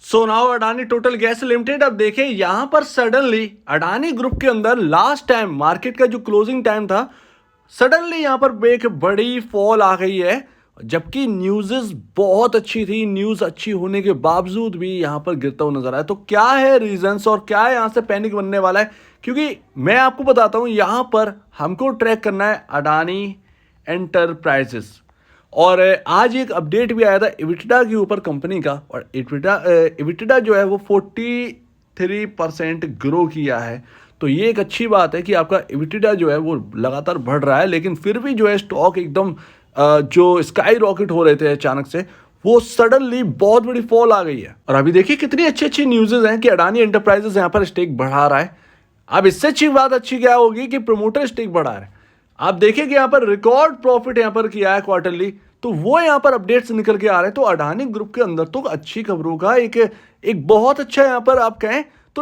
So now Adani total gas limited. अब देखें यहां पर सडनली अडानी ग्रुप के अंदर लास्ट टाइम मार्केट का जो क्लोजिंग टाइम था, सडनली यहां पर एक बड़ी फॉल आ गई है। जबकि न्यूज़ बहुत अच्छी थी, न्यूज़ अच्छी होने के बावजूद भी यहां पर गिरता हुआ नजर आया। तो क्या है रीजंस और क्या है यहां से पैनिक बनने वाला है? क्योंकि मैं आपको बताता हूं यहां पर हमको ट्रैक करना है अडानी एंटरप्राइजेस। और आज एक अपडेट भी आया था इविटा के ऊपर कंपनी का, और इविटा जो है वो 43% ग्रो किया है। तो ये एक अच्छी बात है कि आपका इविटा जो है वो लगातार बढ़ रहा है, लेकिन फिर भी जो है स्टॉक एकदम जो स्काई रॉकेट हो रहे थे अचानक से, वो सडनली बहुत बड़ी फॉल आ गई है। और अभी देखिए कितनी अच्छी अच्छी न्यूज़ हैं कि अडानी एंटरप्राइजेस यहाँ पर स्टेक बढ़ा रहा है। अब इससे अच्छी बात अच्छी क्या होगी कि प्रमोटर स्टेक बढ़ा रहे हैं। आप देखिए कि यहाँ पर रिकॉर्ड प्रॉफिट यहाँ पर किया है क्वार्टरली, तो वो यहाँ पर अपडेट्स निकल के आ रहे हैं। तो अडानी ग्रुप के अंदर तो अच्छी खबरों का एक बहुत अच्छा यहाँ पर आप कहें तो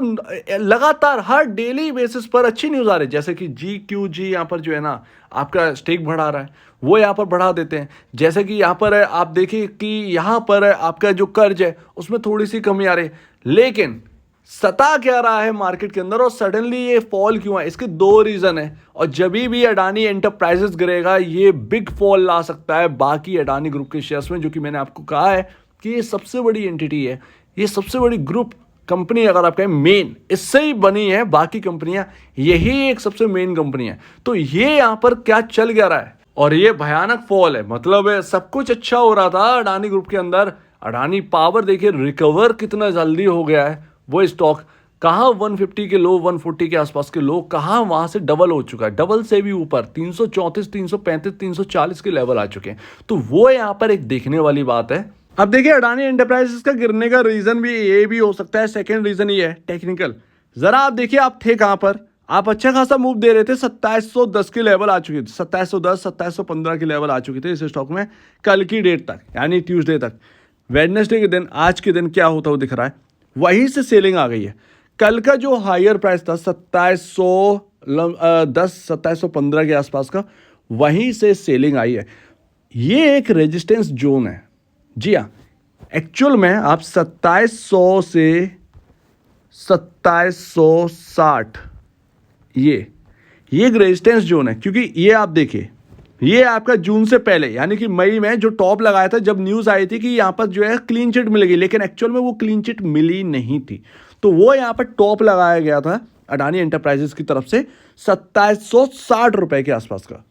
लगातार हर डेली बेसिस पर अच्छी न्यूज़ आ रही है। जैसे कि GQG यहाँ पर जो है ना आपका स्टेक बढ़ा रहा है, वो यहाँ पर बढ़ा देते हैं। जैसे कि यहाँ पर आप देखिए कि यहाँ पर आपका जो कर्ज है उसमें थोड़ी सी कमी आ रही है, लेकिन सता क्या रहा है मार्केट के अंदर और सडनली ये फॉल क्यों है? इसके दो रीजन है। और जब भी अडानी एंटरप्राइजेस गिरेगा ये बिग फॉल ला सकता है बाकी अडानी ग्रुप के शेयर्स में, जो कि मैंने आपको कहा है कि ये सबसे बड़ी एंटिटी है, ये सबसे बड़ी ग्रुप कंपनी अगर आप कहें मेन, इससे ही बनी है बाकी कंपनियां, यही एक सबसे मेन कंपनी है। तो ये यहाँ पर क्या चल क्या रहा है और ये भयानक फॉल है। मतलब सब कुछ अच्छा हो रहा था अडानी ग्रुप के अंदर, अडानी पावर देखिए रिकवर कितना जल्दी हो गया है। वो स्टॉक कहाँ 150 के लो, 140 के आसपास के लो, कहाँ वहां से डबल हो चुका है, डबल से भी ऊपर 334, 335, 340 के लेवल आ चुके हैं। तो वो यहाँ पर एक देखने वाली बात है। अब देखिए अडानी एंटरप्राइजेस का गिरने का रीजन भी ये भी हो सकता है। सेकंड रीजन ये है टेक्निकल। जरा आप देखिए आप थे कहां पर, आप अच्छा खासा मूव दे रहे थे, 2710 के लेवल आ चुके थे, 2710 2715 के लेवल आ चुके थे इस स्टॉक में कल की डेट तक, यानी ट्यूसडे तक। वेडनेसडे के दिन, आज के दिन क्या होता हुआ दिख रहा है, वहीं से सेलिंग आ गई है। कल का जो हायर प्राइस था 2710 2715 के आसपास का, वहीं से सेलिंग आई है। ये एक रेजिस्टेंस जोन है। जी हाँ, एक्चुअल में आप 2700 से 2760 ये एक रेजिस्टेंस जोन है। क्योंकि ये आप देखिए ये आपका जून से पहले यानी कि मई में जो टॉप लगाया था, जब न्यूज़ आई थी कि यहाँ पर जो है क्लीन चिट मिलेगी, लेकिन एक्चुअल में वो क्लीन चिट मिली नहीं थी। तो वो यहाँ पर टॉप लगाया गया था अडानी एंटरप्राइजेस की तरफ से 2760 रुपए के आसपास का।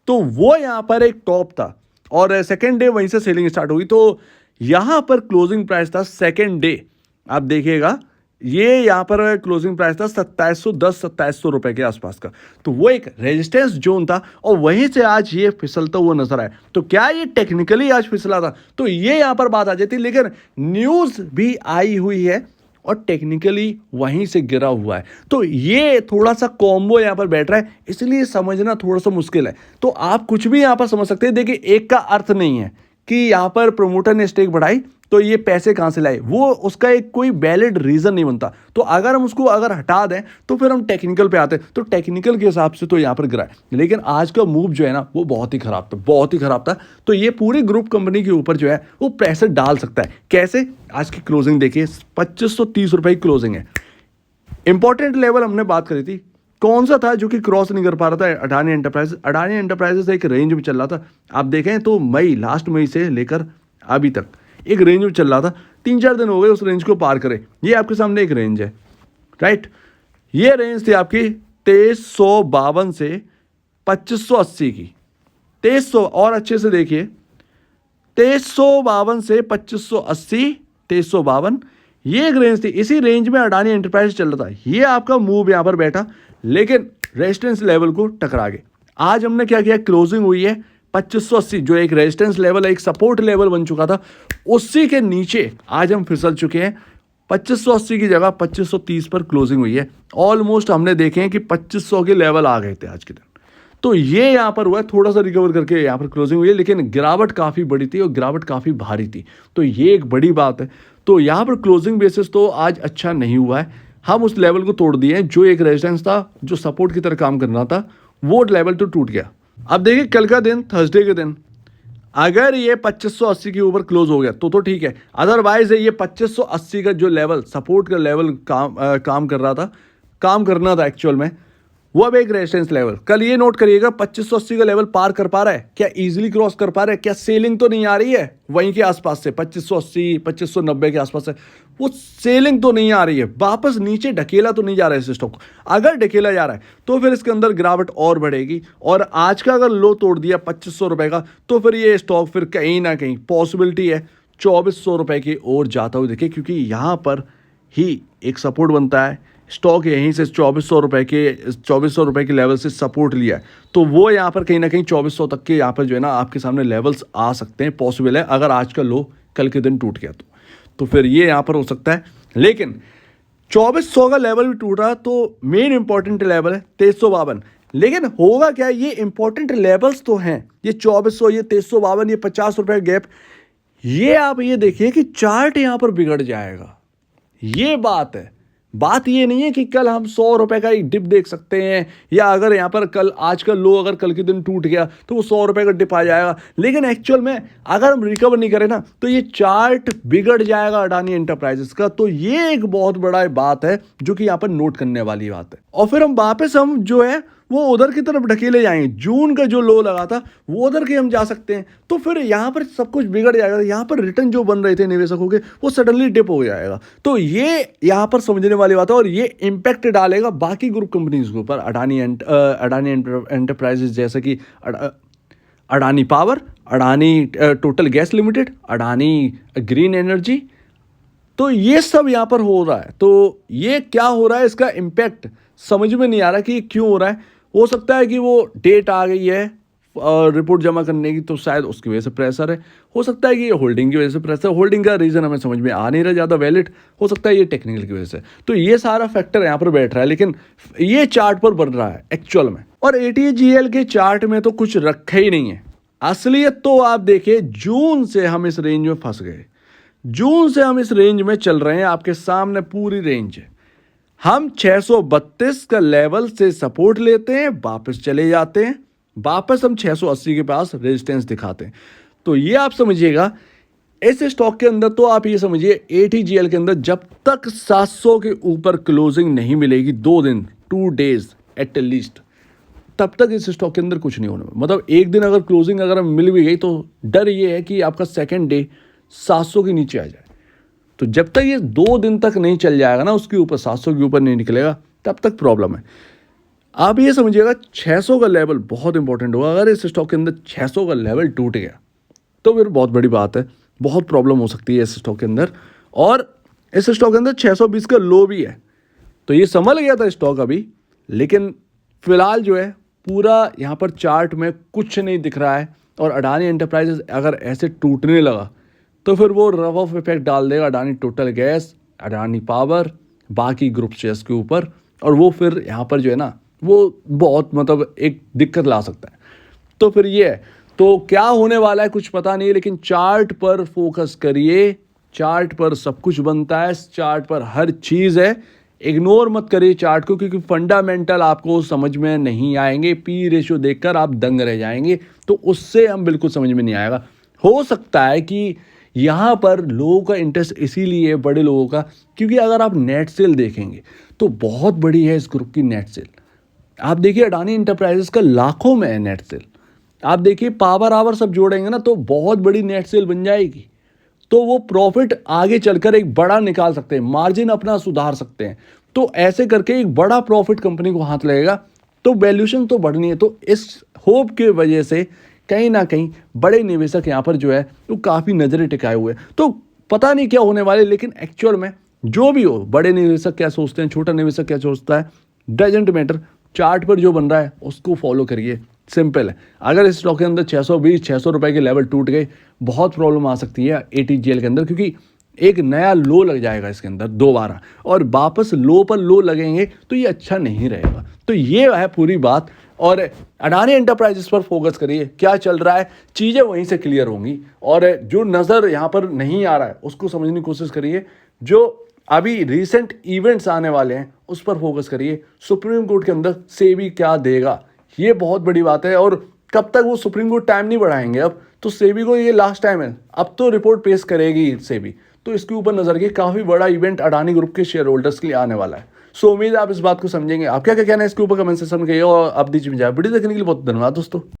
तो वो यहाँ पर एक टॉप था और सेकेंड डे वहीं से सेलिंग स्टार्ट हुई। तो यहाँ पर क्लोजिंग प्राइस था सेकेंड डे, आप देखिएगा ये यहाँ पर क्लोजिंग प्राइस था 2710 2700 रुपए के आसपास का। तो वो एक रेजिस्टेंस जोन था और वहीं से आज ये फिसलता हुआ नजर आया। तो क्या ये टेक्निकली आज फिसला था? तो ये यहाँ पर बात आ जाती, लेकिन न्यूज़ भी आई हुई है और टेक्निकली वहीं से गिरा हुआ है। तो ये थोड़ा सा कॉम्बो यहाँ पर बैठ रहा है, इसलिए समझना थोड़ा सा मुश्किल है। तो आप कुछ भी यहाँ पर समझ सकते हैं। देखिए एक का अर्थ नहीं है कि यहाँ पर प्रमोटर ने स्टेक बढ़ाई तो ये पैसे कहाँ से लाए, वो उसका एक कोई वैलिड रीजन नहीं बनता। तो अगर हम उसको हटा दें तो फिर हम टेक्निकल पे आते हैं। तो टेक्निकल के हिसाब से तो यहाँ पर गिरा है, लेकिन आज का मूव जो है ना वो बहुत ही खराब था, बहुत ही खराब था। तो ये पूरी ग्रुप कंपनी के ऊपर जो है वो प्रेशर डाल सकता है। कैसे? आज की क्लोजिंग देखिए 2530 रुपए की क्लोजिंग है। इंपॉर्टेंट लेवल हमने बात करी थी, कौन सा था जो कि क्रॉस नहीं कर पा रहा था? अडानी एंटरप्राइजेस एक रेंज में चल रहा था। आप देखें तो लास्ट मई से लेकर अभी तक एक रेंज में चल रहा था, 3-4 दिन हो गए उस रेंज को पार करे। ये आपके सामने एक रेंज है, राइट। ये रेंज थी आपकी 2352 से 2580 की, 2300 और अच्छे से देखिए 2352 से 2580, 2352 ये एक रेंज थी। इसी रेंज में अडानी एंटरप्राइज चल रहा था। ये आपका मूव यहां पर बैठा, लेकिन रेजिस्टेंस लेवल को टकरा गए। आज हमने क्या किया, क्लोजिंग हुई है 2580, जो एक रेजिस्टेंस लेवल, एक सपोर्ट लेवल बन चुका था, उसी के नीचे आज हम फिसल चुके हैं। 2580 की जगह 2530 पर क्लोजिंग हुई है। ऑलमोस्ट हमने देखे हैं कि 2500 के लेवल आ गए थे आज के दिन। तो ये यहाँ पर हुआ है, थोड़ा सा रिकवर करके यहाँ पर क्लोजिंग हुई है, लेकिन गिरावट काफ़ी बड़ी थी और गिरावट काफ़ी भारी थी। तो ये एक बड़ी बात है। तो यहाँ पर क्लोजिंग बेसिस तो आज अच्छा नहीं हुआ है। हम उस लेवल को तोड़ दिए हैं, जो एक रेजिस्टेंस था, जो सपोर्ट की तरह काम करना था, वो लेवल तो टूट गया। अब देखिए कल का दिन, थर्सडे के दिन, अगर ये 2580 के ऊपर क्लोज हो गया तो ठीक है, अदरवाइज ये 2580 का जो लेवल सपोर्ट का लेवल काम करना था एक्चुअल में, वो अब एक रेजिस्टेंस लेवल। कल ये नोट करिएगा 2580 का लेवल पार कर पा रहा है क्या, इजीली क्रॉस कर पा रहा है क्या, सेलिंग तो नहीं आ रही है वहीं के आसपास से 2580 2590 के आसपास से, वो सेलिंग तो नहीं आ रही है, वापस नीचे ढकेला तो नहीं जा रहा है इस स्टॉक। अगर ढकेला जा रहा है तो फिर इसके अंदर गिरावट और बढ़ेगी, और आज का अगर लो तोड़ दिया 2500 रुपए का तो फिर ये स्टॉक फिर कहीं ना कहीं पॉसिबिलिटी है 2400 रुपए की ओर जाता हुआ देखिए, क्योंकि यहाँ पर ही एक सपोर्ट बनता है। स्टॉक यहीं से 2400 रुपए के लेवल से सपोर्ट लिया है, तो वो यहाँ पर कहीं ना कहीं 2400 तक के यहाँ पर जो है ना आपके सामने लेवल्स आ सकते हैं, पॉसिबल है। अगर आज का लो कल के दिन टूट गया तो फिर ये यहाँ पर हो सकता है। लेकिन 2400 का लेवल भी टूट रहा तो मेन इंपॉर्टेंट लेवल है 2352। लेकिन होगा क्या, ये इंपॉर्टेंट लेवल्स तो हैं, ये 2400, ये 2352, ये 50 रुपए का गैप, ये आप ये देखिए कि चार्ट यहाँ पर बिगड़ जाएगा। ये बात है, बात ये नहीं है कि कल हम 100 रुपए का एक डिप देख सकते हैं, या अगर यहाँ पर कल आज का लो अगर कल के दिन टूट गया तो वो 100 रुपए का डिप आ जाएगा। लेकिन एक्चुअल में अगर हम रिकवर नहीं करें ना तो ये चार्ट बिगड़ जाएगा अडानी एंटरप्राइजेस का। तो ये एक बहुत बड़ा बात है जो कि यहाँ पर नोट करने वाली बात है। और फिर हम वापस हम जो है वो उधर की तरफ ढकेले जाएंगे, जून का जो लो लगा था वो उधर के हम जा सकते हैं, तो फिर यहाँ पर सब कुछ बिगड़ जाएगा। यहाँ पर रिटर्न जो बन रहे थे निवेशकों के वो सडनली डिप हो जाएगा। तो ये यहाँ पर समझने वाली बात है, और ये इम्पैक्ट डालेगा बाकी ग्रुप कंपनीज के ऊपर, अडानी एंटरप्राइजेस जैसे कि Adani power, Adani total gas limited, Adani green energy. तो ये सब यहाँ पर हो रहा है। तो ये क्या हो रहा है, इसका इम्पैक्ट समझ में नहीं आ रहा कि क्यों हो रहा है। हो सकता है कि वो डेट आ गई है रिपोर्ट जमा करने की, तो शायद उसकी वजह से प्रेशर है। हो सकता है कि ये होल्डिंग की वजह से प्रेशर, होल्डिंग का रीज़न हमें समझ में आ नहीं रहा ज़्यादा वैलिड। हो सकता है ये टेक्निकल की वजह से। तो ये सारा फैक्टर यहाँ पर बैठ रहा है, लेकिन ये चार्ट पर बन रहा है एक्चुअल में। और ATGL के चार्ट में तो कुछ रखा ही नहीं है। असलियत तो आप देखिए, जून से हम इस रेंज में फंस गए, जून से हम इस रेंज में चल रहे हैं, आपके सामने पूरी रेंज है। हम 632 का लेवल से सपोर्ट लेते हैं, वापस चले जाते हैं, वापस हम 680 के पास रेजिस्टेंस दिखाते हैं। तो ये आप समझिएगा इस स्टॉक के अंदर, तो आप ये समझिए ATGL के अंदर जब तक 700 के ऊपर क्लोजिंग नहीं मिलेगी 2 दिन 2 डेज एट लीस्ट, तब तक इस स्टॉक के अंदर कुछ नहीं होने। मतलब एक दिन अगर क्लोजिंग अगर मिल भी गई तो डर ये है कि आपका सेकेंड डे 700 के नीचे आ जाए। तो जब तक ये 2 दिन तक नहीं चल जाएगा ना, उसके ऊपर 700 के ऊपर नहीं निकलेगा, तब तक प्रॉब्लम है। आप ये समझिएगा 600 का लेवल बहुत इंपॉर्टेंट होगा। अगर इस स्टॉक के अंदर 600 का लेवल टूट गया तो फिर बहुत बड़ी बात है, बहुत प्रॉब्लम हो सकती है इस स्टॉक के अंदर। और इस स्टॉक के अंदर 620 का लो भी है, तो ये संभल गया था स्टॉक अभी, लेकिन फिलहाल जो है पूरा यहाँ पर चार्ट में कुछ नहीं दिख रहा है। और अडानी एंटरप्राइजेस अगर ऐसे टूटने लगा तो फिर वो रब ऑफ इफेक्ट डाल देगा Adani total gas, Adani power, बाकी ग्रुप शेयर्स के ऊपर, और वो फिर यहाँ पर जो है ना वो बहुत मतलब एक दिक्कत ला सकता है। तो फिर ये है, तो क्या होने वाला है कुछ पता नहीं, लेकिन चार्ट पर फोकस करिए, चार्ट पर सब कुछ बनता है, चार्ट पर हर चीज़ है। इग्नोर मत करिए चार्ट को, क्योंकि फंडामेंटल आपको समझ में नहीं आएंगे। पी रेशियो देखकर आप दंग रह जाएंगे, तो उससे हम बिल्कुल समझ में नहीं आएगा। हो सकता है कि यहाँ पर लोगों का इंटरेस्ट इसीलिए है, बड़े लोगों का, क्योंकि अगर आप नेट सेल देखेंगे तो बहुत बड़ी है इस ग्रुप की नेट सेल। आप देखिए अडानी इंटरप्राइजेस का लाखों में है नेट सेल। आप देखिए पावर आवर सब जोड़ेंगे ना तो बहुत बड़ी नेट सेल बन जाएगी। तो वो प्रॉफिट आगे चलकर एक बड़ा निकाल सकते हैं, मार्जिन अपना सुधार सकते हैं। तो ऐसे करके एक बड़ा प्रॉफिट कंपनी को हाथ लगेगा, तो वैल्यूएशन तो बढ़नी है। तो इस होप के वजह से कहीं ना कहीं बड़े निवेशक यहाँ पर जो है वो काफ़ी नज़रें टिकाए हुए हैं। तो पता नहीं क्या होने वाले, लेकिन एक्चुअल में जो भी हो, बड़े निवेशक क्या सोचते हैं, छोटा निवेशक क्या सोचता है, डजेंट मैटर। चार्ट पर जो बन रहा है उसको फॉलो करिए, सिंपल है। अगर इस स्टॉक के अंदर 620-600 रुपए के लेवल टूट गए, बहुत प्रॉब्लम आ सकती है ATGL के अंदर, क्योंकि एक नया लो लग जाएगा इसके अंदर दोबारा, और वापस लो पर लो लगेंगे तो ये अच्छा नहीं रहेगा। तो ये है पूरी बात। और अडानी एंटरप्राइजेस पर फोकस करिए, क्या चल रहा है, चीज़ें वहीं से क्लियर होंगी। और जो नज़र यहाँ पर नहीं आ रहा है उसको समझने की कोशिश करिए। जो अभी रिसेंट इवेंट्स आने वाले हैं उस पर फोकस करिए। सुप्रीम कोर्ट के अंदर सेबी क्या देगा, ये बहुत बड़ी बात है। और कब तक वो सुप्रीम कोर्ट टाइम नहीं बढ़ाएंगे अब, तो सेबी को ये लास्ट टाइम है, अब तो रिपोर्ट पेश करेगी सेबी। तो इसके ऊपर नजर रखिए, काफी बड़ा इवेंट अडानी ग्रुप के शेयर होल्डर्स के लिए आने वाला है। सो उम्मीद है आप इस बात को समझेंगे। आप क्या क्या कहना है इसके ऊपर कमेंट सेक्शन में कहिए और आप दीजिए मुझे वीडियो देखने के लिए बहुत धन्यवाद दोस्तों।